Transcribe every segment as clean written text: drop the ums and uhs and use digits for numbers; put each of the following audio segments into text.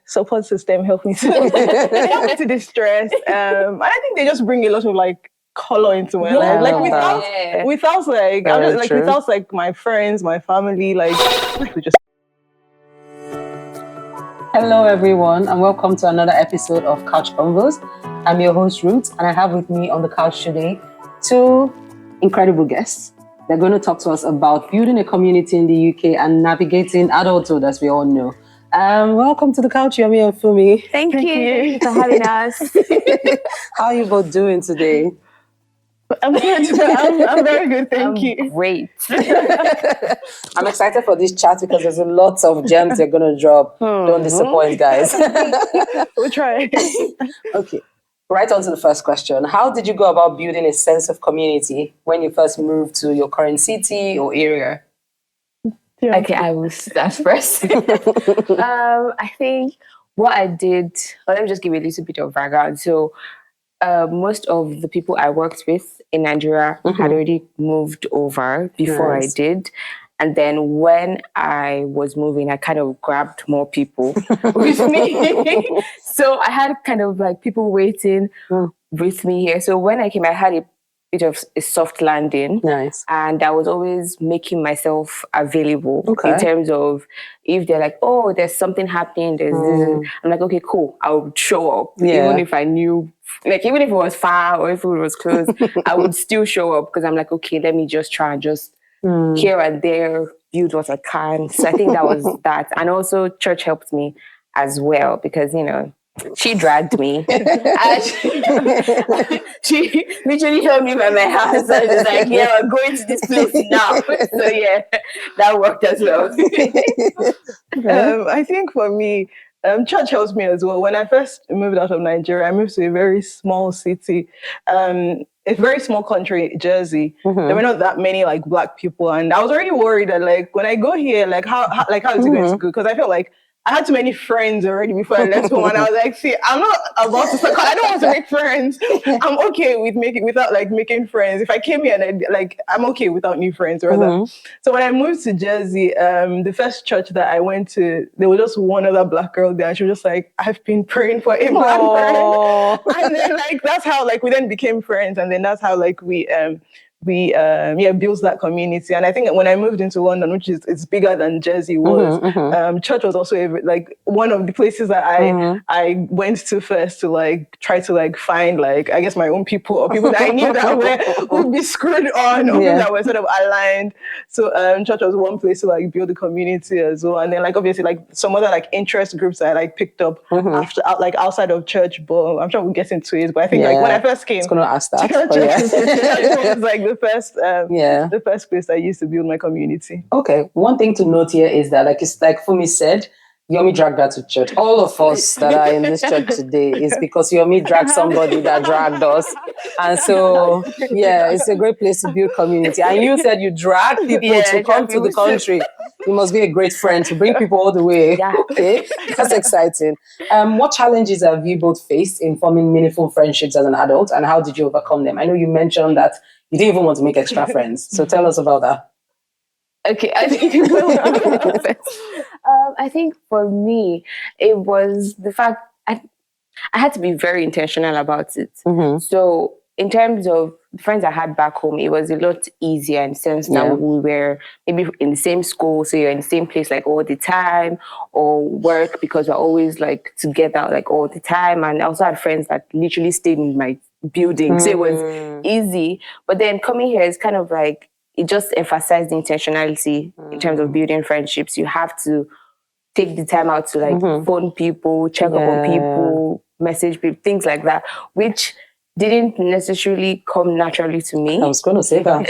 support system help me to help me to distress. And I think they just bring a lot of like color into my life. Like without like I'm just, like without like my friends, my family, like we just. Hello everyone and welcome to another episode of Couch Convos. I'm your host Ruth and I have with me on the couch today two incredible guests. They're going to talk to us about building a community in the UK and navigating adulthood, as we all know. Welcome to the couch, Yomi and Fumi. Thank you for having us. How are you both doing today? I'm good. I'm very good, thank you. Great. I'm excited for this chat because there's a lot of gems they're going to drop. Don't disappoint, guys. We'll try. Okay. Right on to the first question. How did you go about building a sense of community when you first moved to your current city or area? Okay, I will start first. I think what I did, let me just give you a little bit of background. So most of the people I worked with in Nigeria had already moved over before I did. And then when I was moving, I kind of grabbed more people with me. So I had kind of like people waiting with me here. So when I came, I had a bit of a soft landing. Nice. And I was always making myself available in terms of if they're like, oh, there's something happening, there's this. I'm like, okay, cool. I would show up. Even if I knew, like, even if it was far or if it was close, I would still show up because I'm like, okay, let me just try and just here and there build what I can. So I think that was that. And also church helped me as well because, you know, she dragged me. She literally held me by my hands and was like, yeah, we're going to this place now. So yeah, that worked as well. I think for me, church helps me as well. When I first moved out of Nigeria, I moved to a very small city, a very small country, Jersey. There were not that many like Black people, and I was already worried that like when I go here, like how is it going to go? Because I felt like I had too many friends already before I left home, and I was like, see, I'm not about to start. I don't want to make friends. I'm okay with without like making friends. If I came here and I'm okay without new friends, rather. So when I moved to Jersey, the first church that I went to, there was just one other Black girl there. And she was just like, I've been praying for a Black friend, and then like that's how like we then became friends, and then that's how like we built that community. And I think when I moved into London, which is it's bigger than Jersey was, church was also like one of the places that I went to first to like try to like find like I guess my own people or people that I knew that would be screwed on or people that were sort of aligned. So church was one place to like build a community as well. And then like obviously like some other like interest groups that I like picked up after like outside of church, but I'm sure we'll get into it. But I think like when I first came, it's gonna ask that. Church was like the first place I used to build my community. Okay, one thing to note here is that like it's like Fumi said, Yomi dragged her to church. All of us that are in this church today is because Yomi dragged somebody that dragged us. And so, yeah, it's a great place to build community. And you said you drag people to come to the country. You must be a great friend to bring people all the way. Yeah. Okay, that's exciting. What challenges have you both faced in forming meaningful friendships as an adult, and how did you overcome them? I know you mentioned that you didn't even want to make extra friends. So tell us about that. Okay, I think for me, it was the fact I had to be very intentional about it. So in terms of friends I had back home, it was a lot easier in the sense that we were maybe in the same school, so you're in the same place like all the time, or work because we're always like together like all the time. And I also had friends that literally stayed in my building, so it was easy. But then coming here is kind of like it just emphasized the intentionality in terms of building friendships. You have to take the time out to like phone people, check up on people, message people, things like that, which didn't necessarily come naturally to me. I was going to say that.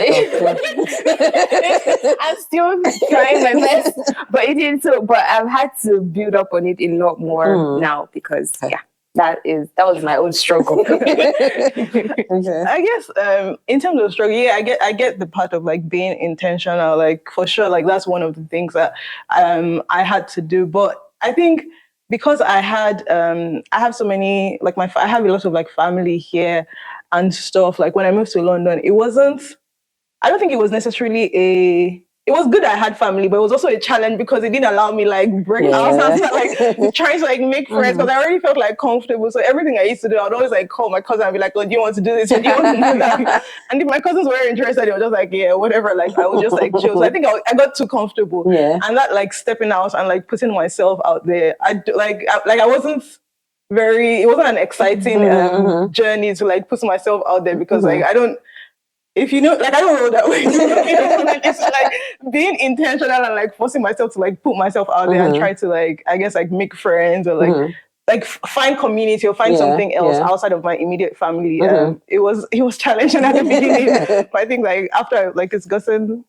I'm still trying my best, but it didn't. So, but I've had to build up on it a lot more now because that was my own struggle. I guess in terms of struggle, I get the part of like being intentional, like for sure, like that's one of the things that I had to do. But I think because I have so many like I have a lot of like family here and stuff. Like when I moved to London, I don't think it was necessarily it was good I had family, but it was also a challenge because it didn't allow me like break out and start like trying to like make friends because I already felt like comfortable. So everything I used to do, I'd always like call my cousin and be like, "Oh, do you want to do this? Or do you want to do that?" And if my cousins were interested, they were just like, "Yeah, whatever." Like I would just like chill. So I think I got too comfortable. Yeah. And that like stepping out and like putting myself out there, I wasn't it wasn't an exciting journey to like put myself out there because like I don't. If you know, like I don't know that way. It's like being intentional and like forcing myself to like put myself out there and try to like, I guess like make friends or like find community or find something else outside of my immediate family. It was challenging at the beginning, but I think like after like it's gotten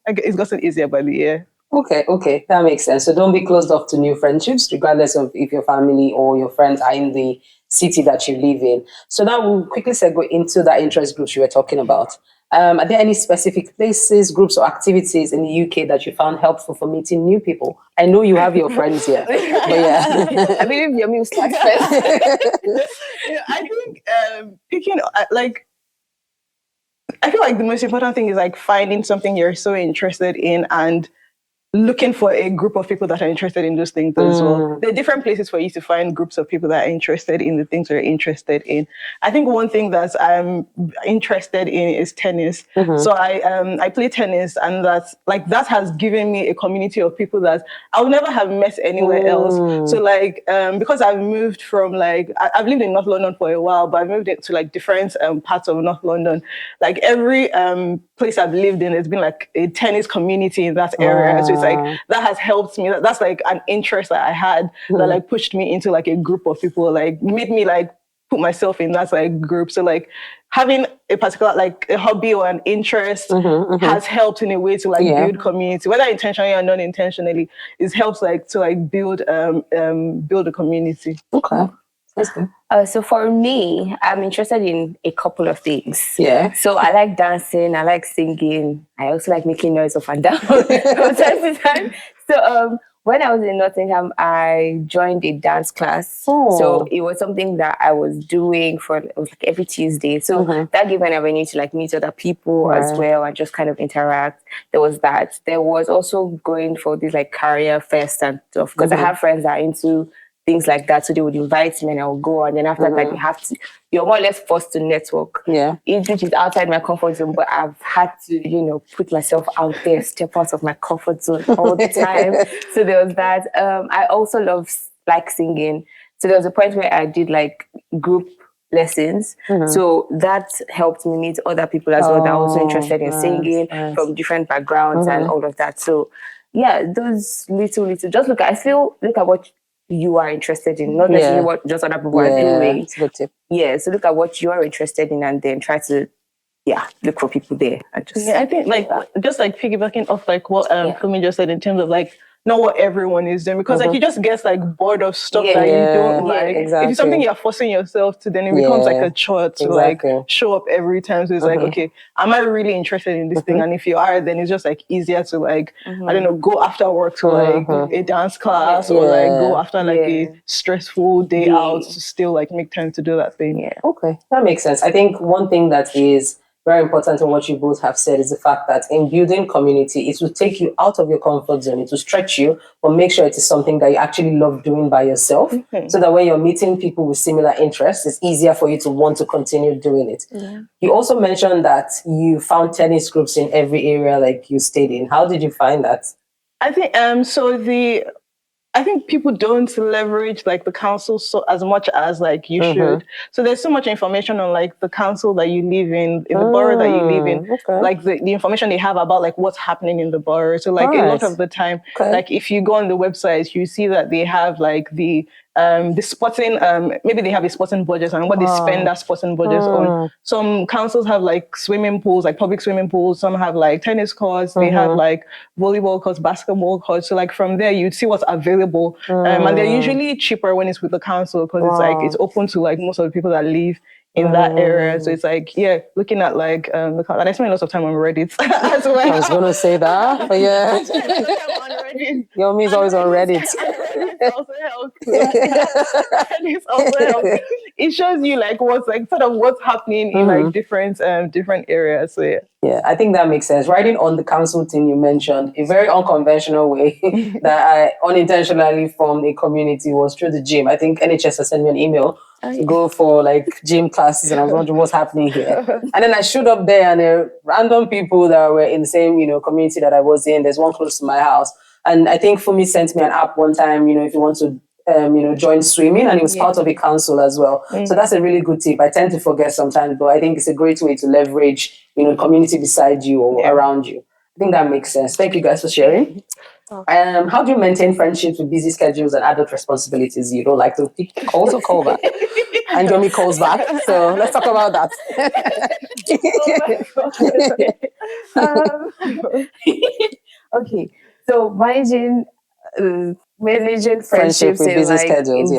easier by the year. Okay, that makes sense. So don't be closed off to new friendships, regardless of if your family or your friends are in the city that you live in. So now we'll quickly segue into that interest groups you were talking about. Are there any specific places, groups, or activities in the UK that you found helpful for meeting new people? I know you have your friends here, but yeah. I believe Yomi will start first. I think picking like. I feel like the most important thing is like finding something you're so interested in and looking for a group of people that are interested in those things as well. There are different places for you to find groups of people that are interested in the things you're interested in. I think one thing that I'm interested in is tennis. So I play tennis, and that has given me a community of people that I would never have met anywhere else. So like because I've moved from like I've lived in North London for a while, but I've moved to like different parts of North London. Like every place I've lived in, there's been like a tennis community in that area. So it's like that has helped me. That's like an interest that I had that like pushed me into like a group of people, like made me like put myself in that like group. So like having a particular like a hobby or an interest has helped in a way to like build community, whether intentionally or non intentionally. It helps like to like build a community. Okay. That's good. So for me, I'm interested in a couple of things. Yeah. So I like dancing, I like singing, I also like making noise up and down from time to time. So when I was in Nottingham, I joined a dance class. So it was something that I was doing it was like every Tuesday. So that gave me an avenue to like meet other people as well and just kind of interact. There was that. There was also going for these like career fest and stuff because I have friends that are into things like that. So they would invite me and I would go. And then after that, you're more or less forced to network. Yeah. Which is outside my comfort zone, but I've had to, put myself out there, step out of my comfort zone all the time. So there was that. I also love like singing. So there was a point where I did like group lessons. So that helped me meet other people as well that are also interested in singing from different backgrounds and all of that. So yeah, those little, just look at what you are interested in, not necessarily what just other people are doing. That's a good tip. Yeah, so look at what you are interested in and then try to look for people there. And just I think like just like piggybacking off like what Kumi just said in terms of like not what everyone is doing, because like you just get like bored of stuff that you don't like. Exactly. If it's something you're forcing yourself to, then it becomes like a chore to like show up every time. So it's like, okay, am I really interested in this thing? And if you are, then it's just like easier to like I don't know, go after work to like a dance class or like go after like a stressful day out to still like make time to do that thing. Yeah. Okay, that makes sense. I think one thing that is very important in what you both have said is the fact that in building community, it will take you out of your comfort zone. It will stretch you, but make sure it is something that you actually love doing by yourself. So that when you're meeting people with similar interests, it's easier for you to want to continue doing it. Yeah. You also mentioned that you found tennis groups in every area like you stayed in. How did you find that? I think I think people don't leverage like the council so as much as like you should. So there's so much information on like the council that you live in the borough that you live in, like the information they have about like what's happening in the borough. So like a lot of the time, like if you go on the website, you see that they have like the sporting, maybe they have a sporting budget and what they spend that sporting budget on. Some councils have like swimming pools, like public swimming pools. Some have like tennis courts. They have like volleyball courts, basketball courts. So like from there, you'd see what's available. And they're usually cheaper when it's with the council because it's like, it's open to like most of the people that live in that area. So it's like, looking at like, and I spend lots of time on Reddit as well. I was going to say that, but yeah. Yomi's always on Reddit. Also helps. It's also helps it shows you like what's like sort of what's happening in like different areas. So yeah. Yeah, I think that makes sense. Writing on the council thing you mentioned, a very unconventional way that I unintentionally formed a community was through the gym. I think NHS has sent me an email to go for like gym classes, and I was wondering what's happening here. And then I showed up there, and there were random people that were in the same, community that I was in. There's one close to my house, and I think Fumi sent me an app one time. If you want to join swimming, and it was part of a council as well. So that's a really good tip. I tend to forget sometimes, but I think it's a great way to leverage, community beside you or around you. I think that makes sense. Thank you guys for sharing. How do you maintain friendships with busy schedules and adult responsibilities? You don't like to pick calls or call back? And Yomi calls back. So let's talk about that. Okay. So managing friendships with in busy like schedules,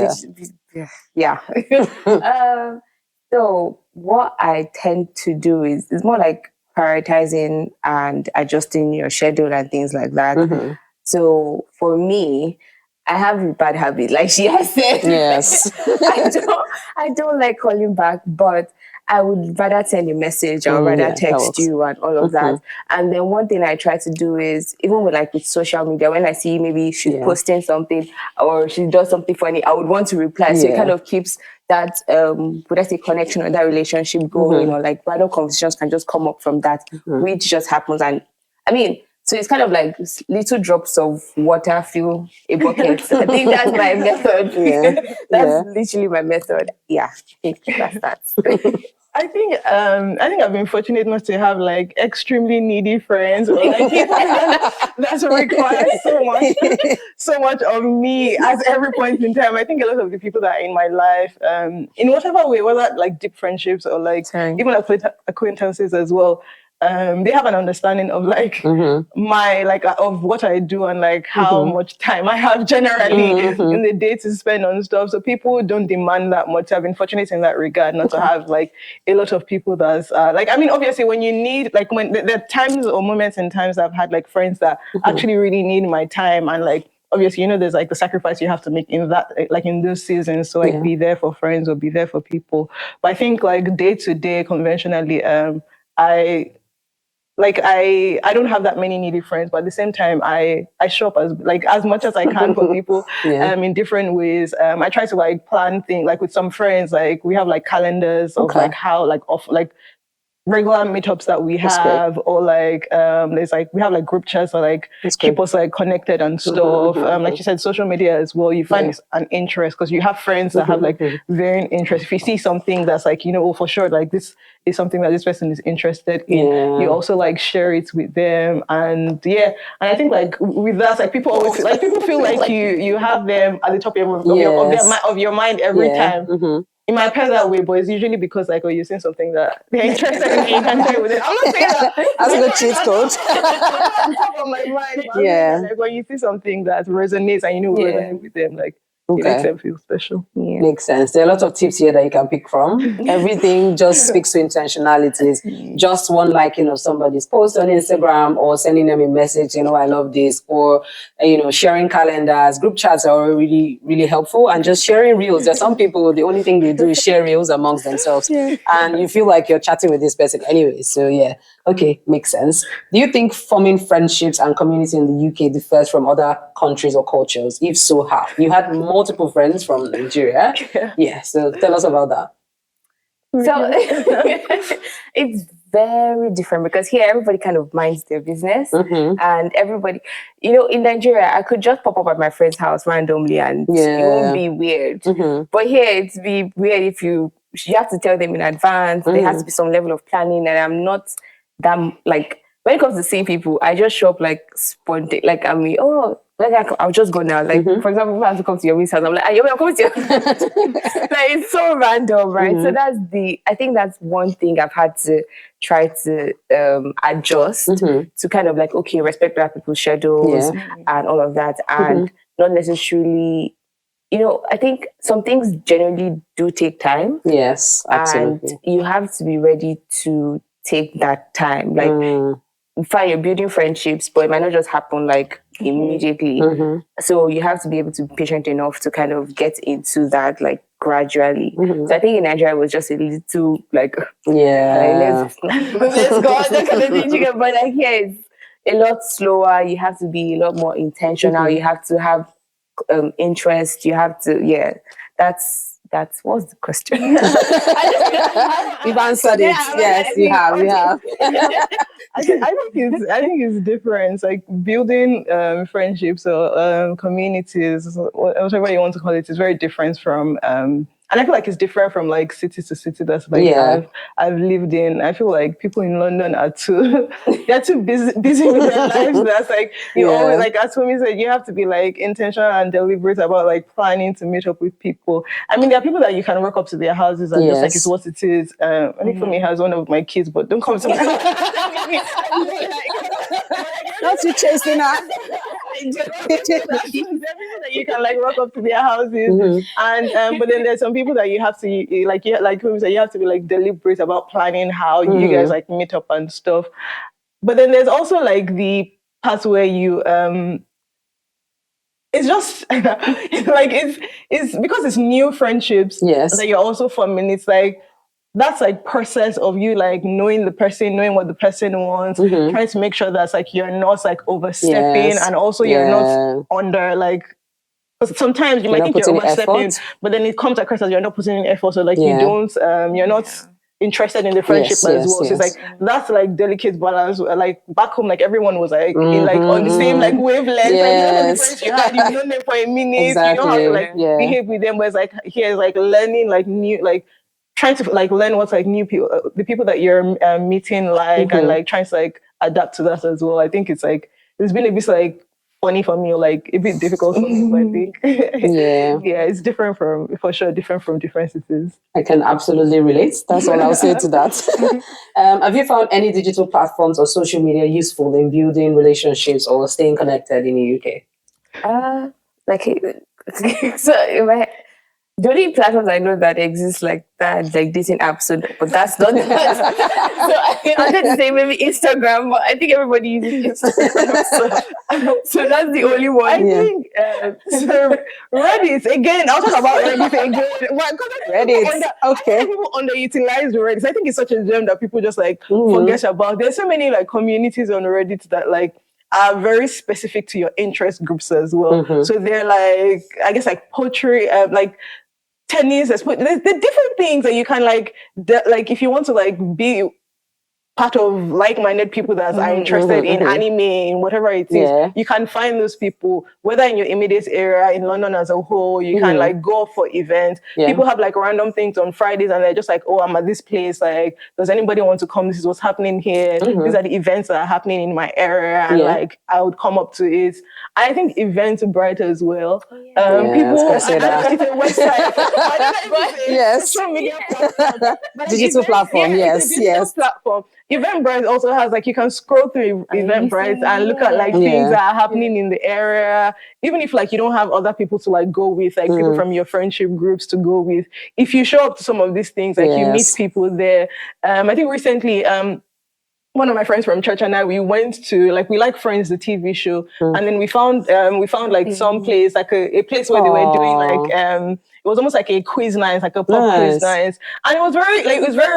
So what I tend to do is it's more like prioritizing and adjusting your schedule and things like that. So for me, I have a bad habit, like she has said. Yes. I don't like calling back, but I would rather send a message or rather text you and all of that. And then one thing I try to do is, even with social media, when I see maybe she's posting something or she does something funny, I would want to reply. So it kind of keeps that, would I say, connection or that relationship going, or like random conversations can just come up from that, which just happens. And I mean, so it's kind of like little drops of water fill a bucket. I think that's my method. That's literally my method. Yeah, I think that's that. I think I've been fortunate enough to have like extremely needy friends or like people that require so much of me at every point in time. I think a lot of the people that are in my life, in whatever way, whether like deep friendships or like even acquaintances as well, they have an understanding of like my of what I do and like how much time I have generally in the day to spend on stuff. So people don't demand that much. I've been fortunate in that regard, not to have like a lot of people that's obviously when you need like when there are times or moments and times I've had like friends that actually really need my time, and like obviously there's like the sacrifice you have to make in that, like in those seasons, so like be there for friends or be there for people. But I think like day to day conventionally, I don't have that many needy friends, but at the same time, I shop as much as I can for people, in different ways. I try to like plan things, like with some friends, like we have like calendars of like how like off like regular meetups that we have, or like there's like we have like group chats that like keep us like connected and stuff. Like you said, social media as well, you find it's an interest because you have friends that have like varying interests. If you see something that's like for sure like this is something that this person is interested in, you also like share it with them. And I think like with that, like people always feel like you have them at the top of your mind every time. It might appear that way, but it's usually because like you're saying something that they're interested in, you can share with it. I'm not saying that as a good cheat code. On top of my mind, like when you see something that resonates and we resonate with them, like it makes them feel special. Makes sense. There are a lot of tips here that you can pick from. Everything just speaks to intentionalities. Just one liking of somebody's post on Instagram, or sending them a message, I love this, or sharing calendars. Group chats are really, really helpful, and just sharing reels. There's some people, the only thing they do is share reels amongst themselves, and you feel like you're chatting with this person anyway. So okay, makes sense. Do you think forming friendships and community in the UK differs from other countries or cultures? If so, how? You had multiple friends from Nigeria. So tell us about that. So it's very different because here everybody kind of minds their business, and everybody, in Nigeria, I could just pop up at my friend's house randomly and it won't be weird. But here it's be weird if you have to tell them in advance. There has to be some level of planning, and I'm not that like when it comes to seeing people, I just show up like spontaneous. Like I'll just go now. Like for example, if I have to come to Yomi's house, I'm like, Yomi, I'm coming to your like it's so random, right? So I think that's one thing I've had to try to adjust to kind of like, okay, respect other people's schedules and all of that, and not necessarily, I think some things generally do take time. Yes, absolutely. And you have to be ready to take that time. Like, fine, you're building friendships, but it might not just happen like immediately. So you have to be able to be patient enough to kind of get into that like gradually. So I think in Nigeria it was just a little like, Yeah. let's go on that kind of thing. But like here it's a lot slower. You have to be a lot more intentional. You have to have interest. You have to, that's what's the question? You've answered it. Yes, you have. I think it's different. It's like building friendships or communities, whatever you want to call it, is very different from and I feel like it's different from like city to city that's like I've lived in. I feel like people in London are they're too busy with their lives. That's like you always, like as Fumi said, you have to be like intentional and deliberate about like planning to meet up with people. I mean, there are people that you can walk up to their houses and just like it's what it is. I think Fumi has one of my kids, but don't come to my Not you chasing her. There are people that you can like walk up to their houses, and but then there's some people that you have to like you have to be like deliberate about planning how you guys like meet up and stuff. But then there's also like the part where you it's just like it's because it's new friendships that you're also forming. It's like that's like process of you like knowing the person, knowing what the person wants, trying to make sure that's like you're not like overstepping, and also you're not under like. Because sometimes you might think you're overstepping, but then it comes across as you're not putting in effort, so like you don't, you're not interested in the friendship as well. So it's like that's like delicate balance. Like back home, like everyone was like in, like on the same like wavelength. Like none of the friends you had, you've known them for a minute. You know how to like behave with them. But it's like here's like learning like new like. Trying to like learn what's like new people, the people that you're meeting like, and like trying to like adapt to that as well. I think it's like it's been a bit like funny for me, or like a bit difficult for me. But I think it's different for sure, different from different cities. I can absolutely relate. That's all I'll say to that. Have you found any digital platforms or social media useful in building relationships or staying connected in the UK? So the only platforms I know that exist like that, like dating apps, but that's not that. So I wanted to say maybe Instagram, but I think everybody uses Instagram. So that's the only one. I think so Reddit again. I'll talk about Reddit again. Reddit, okay. People underutilize Reddit. I think it's such a gem that people just like forget about. There's so many like communities on Reddit that like are very specific to your interest groups as well. So they're like, I guess like poetry, like tennis, there's different things that you can like if you want to like be part of like-minded people that are interested in anime, in whatever it is, you can find those people, whether in your immediate area, in London as a whole, you can like go for events. People have like random things on Fridays and they're just like, oh, I'm at this place, like, does anybody want to come? This is what's happening here. These are the events that are happening in my area, and like I would come up to it. I think Eventbrite as well. People, it's a website, social media platform, digital platform, yes. Platform. Eventbrite also has like you can scroll through Eventbrite and look at like things that are happening in the area. Even if like you don't have other people to like go with, like people from your friendship groups to go with. If you show up to some of these things, like you meet people there. I think recently, one of my friends from church and I, we went to like we like Friends, the TV show, and then we found like some place, like a place where they were doing like it was almost like a quiz night, like a pop quiz night, and it was very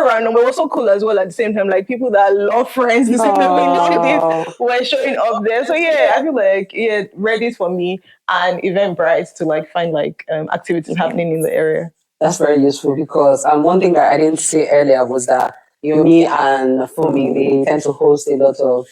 random, but it was so cool as well at the same time. Like people that love Friends, the same way we loved it, were showing up there. So I feel like Reddit for me and Eventbrite to like find like activities happening in the area. That's very useful because one thing that I didn't say earlier was that Yomi and Fumi, they tend to host a lot of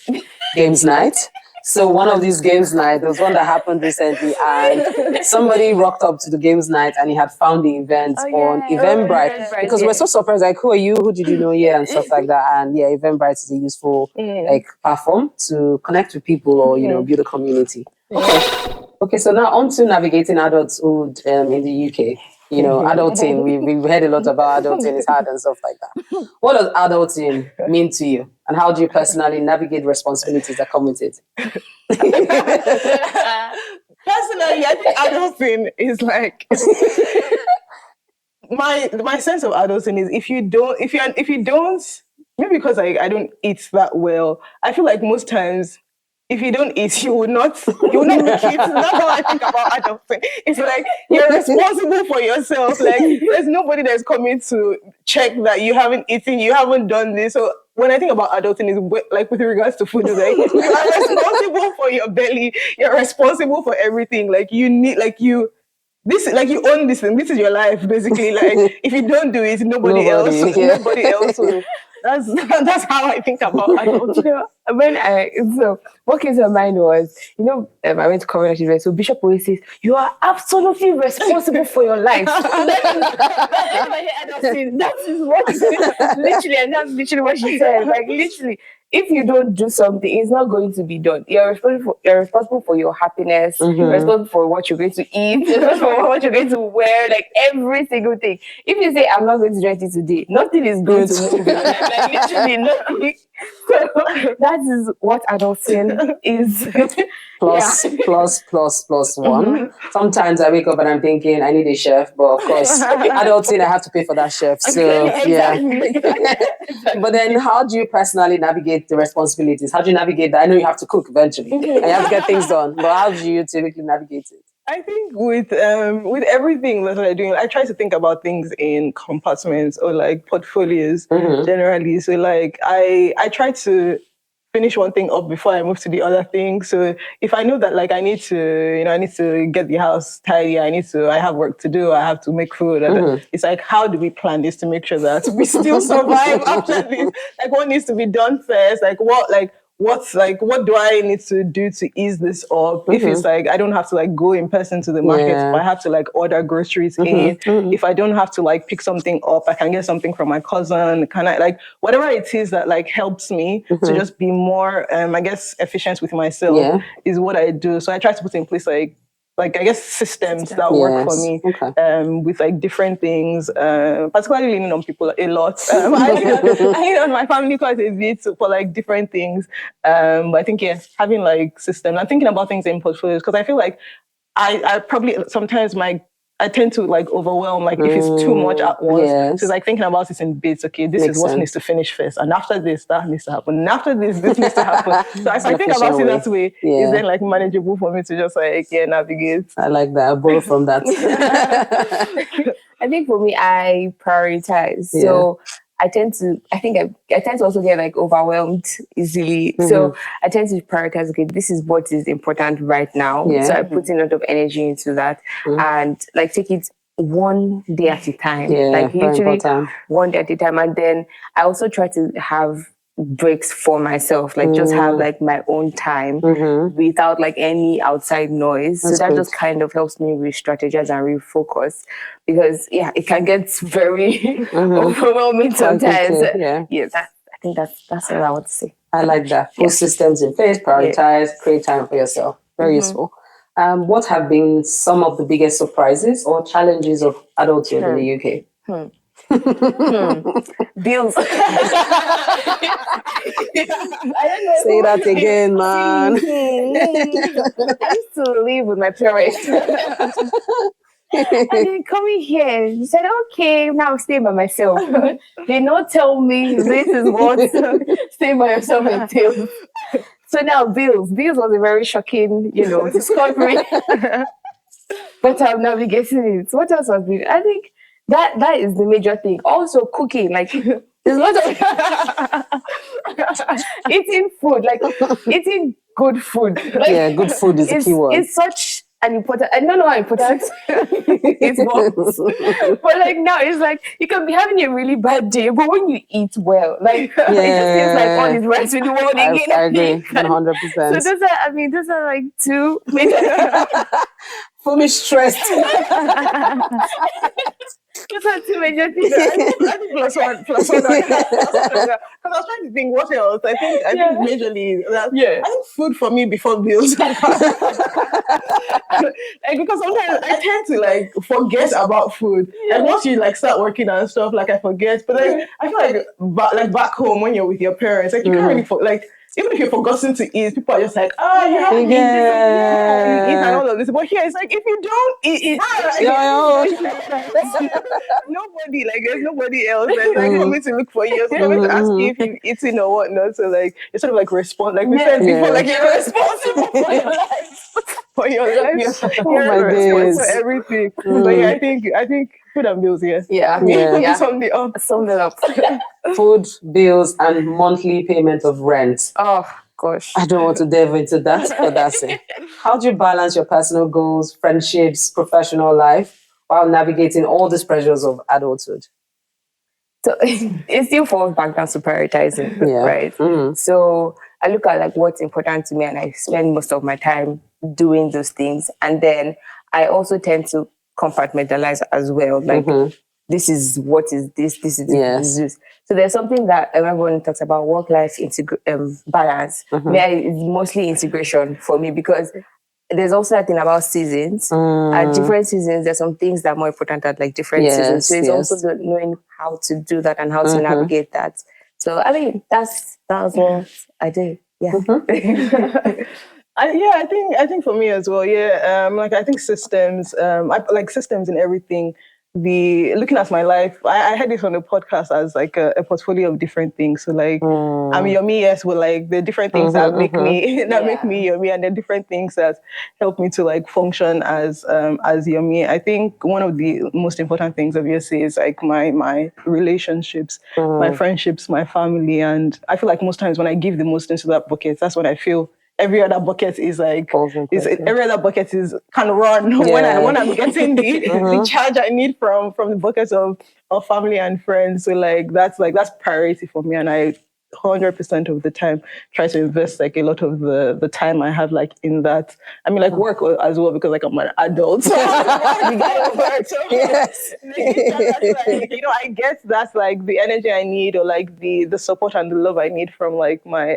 games night. So one of these games night, there was one that happened recently, and somebody rocked up to the games night and he had found the event on Eventbrite because we're so surprised, like, who are you? Who did you know? And stuff like that. And Eventbrite is a useful like platform to connect with people or build a community. Okay. So now on to navigating adulthood in the UK. Adulting, we've heard a lot about adulting, it's hard and stuff like that. What does adulting mean to you? And how do you personally navigate responsibilities that come with it? Personally, I think adulting is like my sense of adulting is if you don't, maybe because I don't eat that well, I feel like most times if you don't eat, you will not make it. That's how I think about adulting. It's like you're responsible for yourself. Like there's nobody that's coming to check that you haven't eaten, you haven't done this. So when I think about adulting, is like with regards to food, is like you are responsible for your belly. You're responsible for everything. Like you need, like you. This like you own this thing. This is your life, basically. Like if you don't do it, nobody else. Yeah. Nobody else will. That's how I think about adulting. So what came to my mind was, I went to community university. So Bishop always says, you are absolutely responsible for your life. That is what literally, and that's literally what she said. Like literally, if you don't do something, it's not going to be done. You're responsible for your happiness. You're responsible for what you're going to eat. You're responsible for what you're going to wear. Like every single thing. If you say I'm not going to drink it today, nothing is going to move. Like literally nothing. So that is what adulting is. Plus one. Sometimes I wake up and I'm thinking I need a chef, but of course, adulting I have to pay for that chef. So yeah. But then, how do you personally navigate the responsibilities? How do you navigate that? I know you have to cook eventually, and you have to get things done. But how do you typically navigate it? I think with everything that I'm doing, I try to think about things in compartments or like portfolios generally. So like I try to finish one thing up before I move to the other thing. So if I know that like I need to get the house tidy, I have work to do, I have to make food. It's like, how do we plan this to make sure that we still survive after this? Like what needs to be done first? Like what do I need to do to ease this up? If it's like I don't have to like go in person to the market, if I have to like order groceries in, if I don't have to like pick something up, I can get something from my cousin, kind of like whatever it is that like helps me to just be more, I guess, efficient with myself is what I do. So I try to put in place like I guess systems that work for me with like different things, particularly leaning on people a lot. I lean on my family quite a bit for like different things. But I think having like systems. I'm thinking about things in portfolios because I feel like I probably sometimes I tend to like overwhelm, like if it's too much at once. So like thinking about it in bits, okay, this is what needs to finish first. And after this, that needs to happen. And after this needs to happen. So I think about it that way. It's then like manageable for me to just like, navigate. I like that. I borrow from that. I think for me, I prioritize. So I tend to also get like overwhelmed easily. So I tend to prioritize, okay, this is what is important right now. So I put in a lot of energy into that and like take it one day at a time. Like literally one day at a time. And then I also try to have breaks for myself, like just have like my own time without like any outside noise. So that just kind of helps me re-strategize and refocus because it can get very overwhelming sometimes. I think that's what I want to say. I like that. Put systems in place, prioritize, create time for yourself. Very useful. What have been some of the biggest surprises or challenges of adulthood in the UK? Bills. I don't know. Say that again, man. I used to live with my parents. And then coming here, you said, okay, now stay by myself. They not tell me this is what stay by yourself entails. So now bills was a very shocking, discovery. But I'm navigating it. What else has been? I think that is the major thing. Also cooking, like there's lots of eating food, like eating good food. Like, good food is the key word. It's such an important, I don't know how important it was. But like now it's like you can be having a really bad day, but when you eat well, like it just feels like all is right with the world again. I agree, 100%. So those are like two major for me stressed. Those are two major things. I think plus one. Because I was trying to think what else. I think majorly that. I think food for me before bills. Like because sometimes I tend to like forget about food. And once you like start working and stuff, like I forget. But like I feel like back home when you're with your parents, like you can't really even if you're forgotten to eat, people are just like, oh, you have to eat this, you eat and all of this. But here, it's like, if you don't eat, nobody, like there's nobody else that's like coming to look for you, coming to ask you if you've eaten or whatnot. So like it's sort of like respond, like we said before, like you're responsible for your life. For your life, you're responsible for everything. But yeah, I think food and bills, yes. Yeah. Sum it up. Sum it up. Food, bills, and monthly payment of rent. Oh gosh. I don't want to delve into that, but that's it. How do you balance your personal goals, friendships, professional life while navigating all these pressures of adulthood? So it still falls back down to prioritizing, right? So I look at like what's important to me and I spend most of my time doing those things. And then I also tend to compartmentalize as well. Like this is what is this is this. So there's something that everyone talks about, work-life balance. It's mostly integration for me because there's also a thing about seasons. At different seasons, there's some things that are more important at like different seasons. So it's also knowing how to do that and how to navigate that. So I mean, that's what I do. Yeah. I think for me as well. Yeah, like I think systems. I like systems in everything. Looking at my life, I had this on the podcast as like a portfolio of different things. So like I'm Yomi, yes, with like the different things that make me make me Yomi, and the different things that help me to like function as Yomi. I think one of the most important things obviously is like my relationships, my friendships, my family, and I feel like most times when I give the most into that bucket, that's when I feel every other bucket is like every other bucket is can run when I'm getting the charge I need from the buckets of family and friends. So like that's priority for me, and I 100% of the time try to invest like a lot of the time I have like in that. I mean like work as well because like I'm an adult. So you gotta work. So like, I guess that's like the energy I need or like the support and the love I need from like my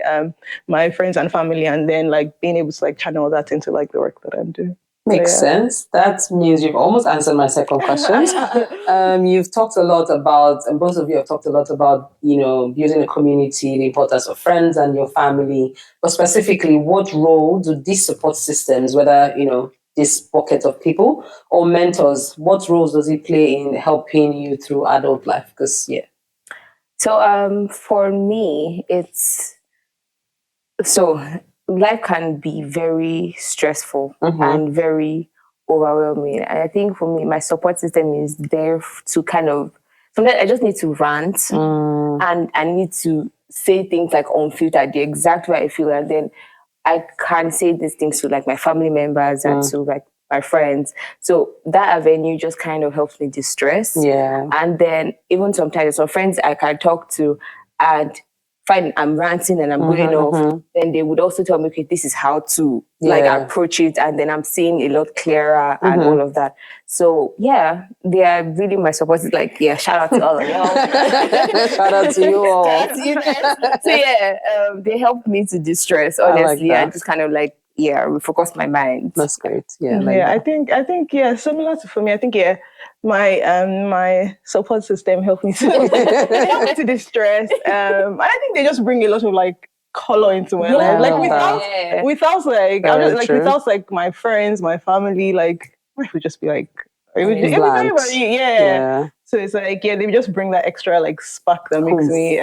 friends and family, and then like being able to like channel that into like the work that I'm doing. Makes sense. That means you've almost answered my second question. You've talked a lot about, and both of you have talked a lot about, building a community, the importance of friends and your family. But specifically, what role do these support systems, whether, this bucket of people or mentors, what roles does it play in helping you through adult life? Because, So for me, life can be very stressful and very overwhelming. And I think for me, my support system is there to kind of, sometimes I just need to rant and I need to say things like unfiltered, the exact way I feel. And then I can say these things to like my family members and to like my friends. So that avenue just kind of helps me distress. Yeah. And then even sometimes some friends I can talk to and fine, I'm ranting and I'm going off, then they would also tell me, okay, this is how to like approach it. And then I'm seeing a lot clearer and all of that. So yeah, they are really my support. It's like, shout out to all of y'all. Shout out to you all. So yeah, they help me to distress, honestly. I just kind of like, refocus my mind. That's great. Yeah. I think similar to for me, I think my support system helped me to distress. I think they just bring a lot of like color into my life. Like without like I'm just, like without like my friends, my family, like life would just be like it would be So it's like they just bring that extra like spark that makes me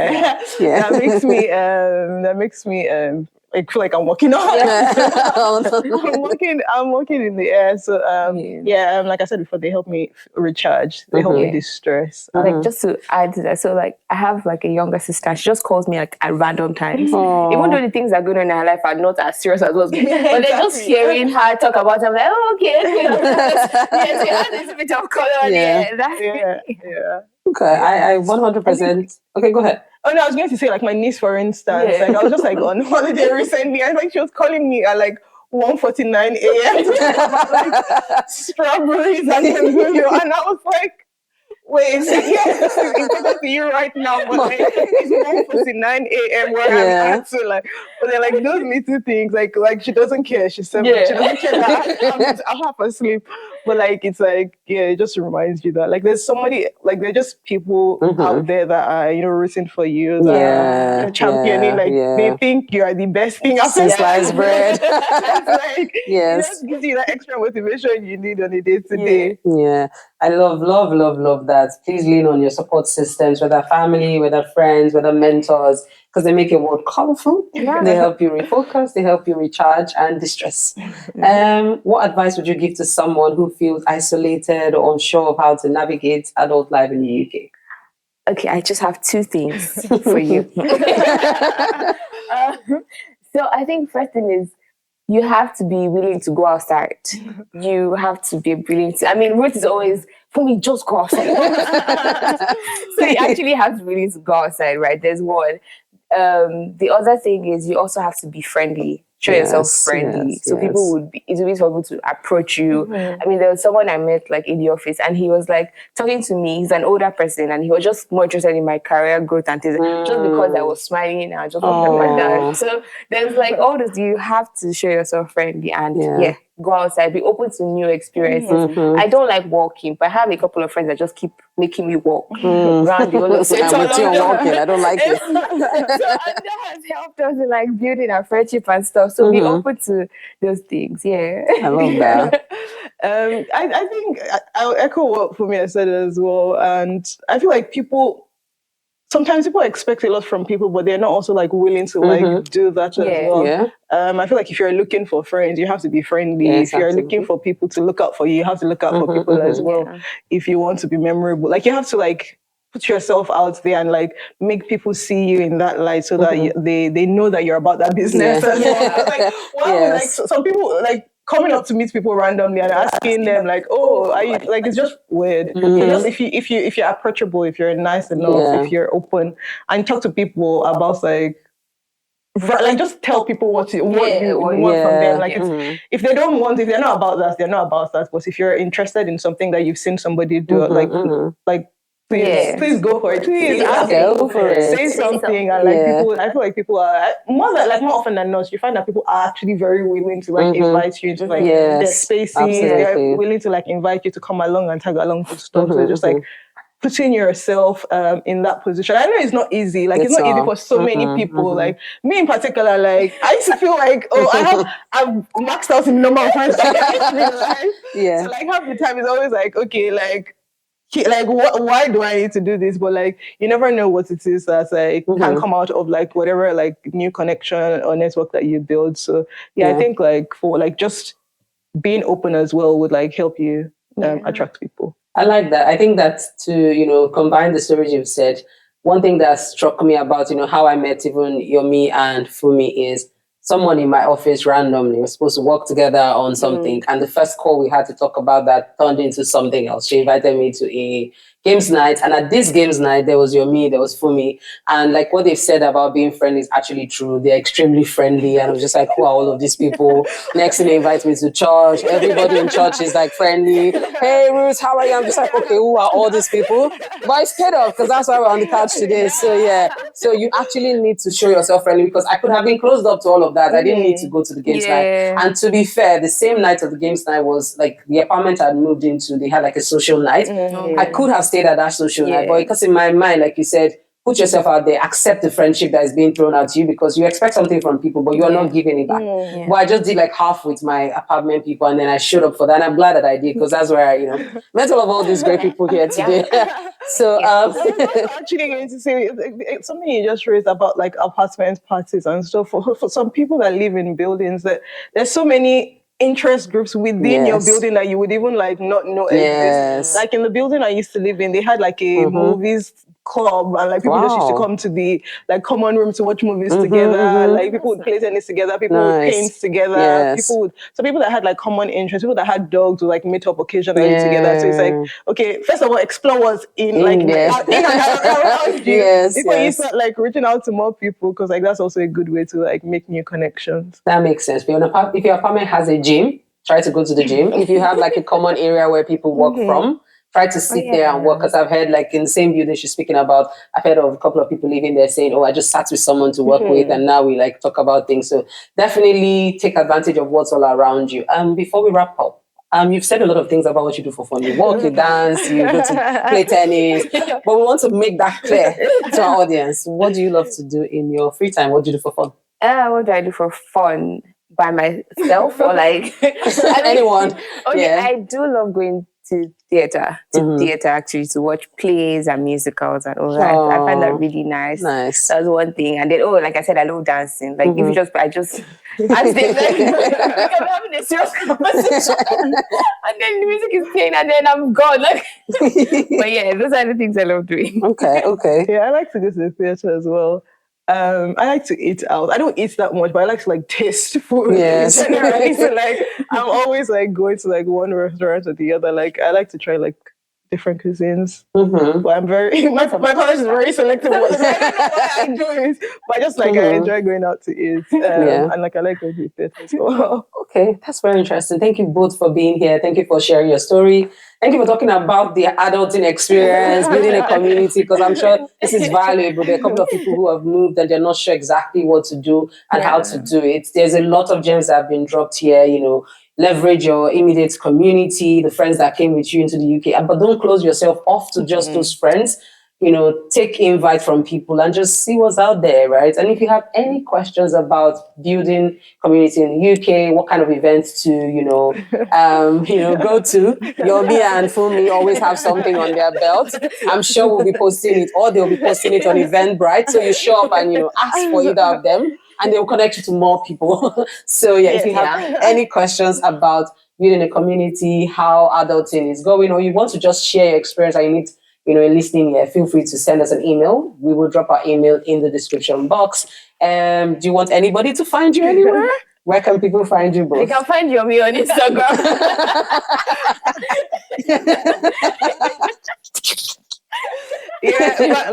that makes me I feel like I'm walking on. I'm walking in the air. So like I said before, they help me recharge. They help me distress. Like just to add to that, so like I have like a younger sister. She just calls me like at random times. Even though the things that are going on in her life are not as serious as what's going on. But then just hearing her talk about it, I'm like, oh, okay. Yes, you add a little bit of color. Okay, I 100%. Okay, go ahead. Oh no, I was going to say like my niece, for instance. Like I was just like on holiday recently, and like she was calling me at like 1:49 a.m. to talk about like strawberries and and I was like, wait, this is important to you right now, but like it's 1:49 a.m. where I'm at. So like, but they're like those little things, like she doesn't care. She's 7. She doesn't care that I'm half asleep. But like it's like it just reminds you that like there's somebody like there's just people out there that are rooting for you, that are championing. Like they think you are the best thing after sliced bread. It's like Yes. it just gives you that extra motivation you need on a day to day. Yeah, I love that. Please lean on your support systems, whether family, whether friends, whether mentors, because they make your world colorful. Yeah. They help you refocus, they help you recharge and distress. What advice would you give to someone who feels isolated or unsure of how to navigate adult life in the UK? Okay, I just have two things for you. So I think first thing is you have to be willing to go outside. You have to be willing to. I mean, Ruth is always, for me, just go outside. So you actually have to be willing to go outside, right? There's one. The other thing is you also have to be friendly. Show yourself friendly. So people would be, it's easy for people to approach you. I mean, there was someone I met like in the office and he was like talking to me. He's an older person and he was just more interested in my career growth and things. Just because I was smiling and just looking like that. So there's like all this, you have to show yourself friendly and go outside, be open to new experiences. I don't like walking, but I have a couple of friends that just keep making me walk around the whole of I'm with you on walking. I don't like it. So that has helped us in like building our friendship and stuff. So be open to those things. Yeah. I love that. I think I'll echo what Fumi said as well. And I feel like sometimes people expect a lot from people, but they're not also like willing to like do that as well. Yeah. I feel like if you're looking for friends, you have to be friendly. Yes, if you're looking for people to look out for you, you have to look out for people as well. Yeah. If you want to be memorable, like you have to like put yourself out there and like make people see you in that light so that they know that you're about that business as well. Like, like some people like coming up to meet people randomly and asking them like, "Oh, are you like?" It's just weird. So just if you're approachable, if you're nice enough, if you're open, and talk to people about like just tell people what you want from them. Like if they don't want, if they're not about that, they're not about that. But if you're interested in something that you've seen somebody do, like. Please go for it. Please go for it. Say something. And like people, I feel like people are more often than not, you find that people are actually very willing to like invite you into like their spaces. They're willing to like invite you to come along and tag along to stuff. So just like putting yourself in that position. I know it's not easy. Like it's not easy for so many people. Like me in particular, like I used to feel like, I've maxed out in the number of friends I get in real life. So like half the time it's always like, okay, like why do I need to do this? But like you never know what it is that like can come out of like whatever like new connection or network that you build. So I think like for like just being open as well would like help you attract people. I like that. I think that to combine the stories you've said, one thing that struck me about how I met even Yomi and Fumi is someone in my office randomly. We were supposed to work together on something. And the first call we had to talk about that turned into something else. She invited me to a games night. And at this games night, there was Yomi, there was Fumi. And like what they've said about being friendly is actually true. They're extremely friendly. And I was just like, who are all of these people? Next thing they invite me to church. Everybody in church is like friendly. Hey, Ruth, how are you? I'm just like, okay, who are all these people? But it's paid off because that's why we're on the couch today. So so you actually need to show yourself friendly because I could have been closed up to all of that. I didn't need to go to the games night. And to be fair, the same night of the games night was like the apartment I'd moved into. They had like a social night. I could have stayed at that social night, but because in my mind, like you said, put yourself out there, accept the friendship that is being thrown at you because you expect something from people, but you are not giving it back. But I just did like half with my apartment people and then I showed up for that. And I'm glad that I did because that's where I, met all of all these great people here today. So I was actually going to say it's something you just raised about like apartment parties and stuff. For some people that live in buildings, that there's so many interest groups within your building that you would even like not know exist. Like in the building I used to live in, they had like a movies club and like people just used to come to the like common room to watch movies together. Like people would play tennis together, people would paint together, people that had like common interests, people that had dogs would like meet up occasionally together. So it's like, okay, first of all, explore what's in like in and around you before you start like reaching out to more people because like that's also a good way to like make new connections. That makes sense. If your apartment has a gym, try to go to the gym. If you have like a common area where people work from, try to sit there and work. Because I've heard like in the same building she's speaking about, I've heard of a couple of people living there saying, I just sat with someone to work with and now we like talk about things. So definitely take advantage of what's all around you. Before we wrap up, You've said a lot of things about what you do for fun. You walk, you dance, you go to play tennis. But we want to make that clear to our audience. What do you love to do in your free time? What do you do for fun? What do I do for fun? By myself or like anyone? Okay, Yeah. I do love going to theater actually, to watch plays and musicals and all that. I find that really nice. That's one thing. And then like I said, I love dancing. Like if you just I stay like I'm having a serious conversation and then the music is playing and then I'm gone. Like but yeah, those are the things I love doing. Okay. Yeah, I like to go to the theater as well. I like to eat out. I don't eat that much, but I like to like taste food. Yes. Generally. So like I'm always like going to like one restaurant or the other. Like I like to try like different cuisines. But I'm very my college is very selective. So I don't know why I do it. But I just like I enjoy going out to eat. And like I like going to the theater as well. Okay, that's very interesting. Thank you both for being here. Thank you for sharing your story. Thank you for talking about the adulting experience, building a community, because I'm sure this is valuable. There are a couple of people who have moved and they're not sure exactly what to do and how to do it. There's a lot of gems that have been dropped here, leverage your immediate community, the friends that came with you into the UK, but don't close yourself off to just those friends. Take invite from people and just see what's out there, right? And if you have any questions about building community in the UK, what kind of events to, go to, Yomi and Fumi always have something on their belt. I'm sure we'll be posting it, or they'll be posting it on Eventbrite. So you show up and, ask for either of them and they'll connect you to more people. So if you have any questions about building a community, how adulting is going, or you want to just share your experience and you need listening here, feel free to send us an email. We will drop our email in the description box. Do you want anybody to find you anywhere? Where can people find you both? They can find Yomi on Instagram.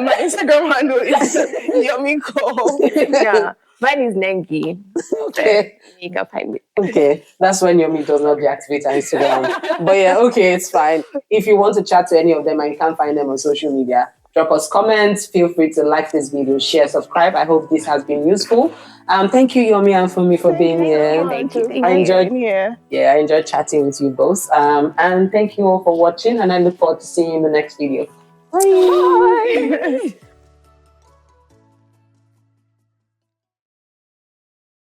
My Instagram handle is Yomiko. Yeah. Mine is Nengi. Okay. You can find me. Okay. That's when Yomi does not deactivate her Instagram. But okay, it's fine. If you want to chat to any of them and you can't find them on social media, drop us comments. Feel free to like this video, share, subscribe. I hope this has been useful. Thank you, Yomi and Fumi, for being here. Thank you. I enjoyed chatting with you both. And thank you all for watching. And I look forward to seeing you in the next video. Bye.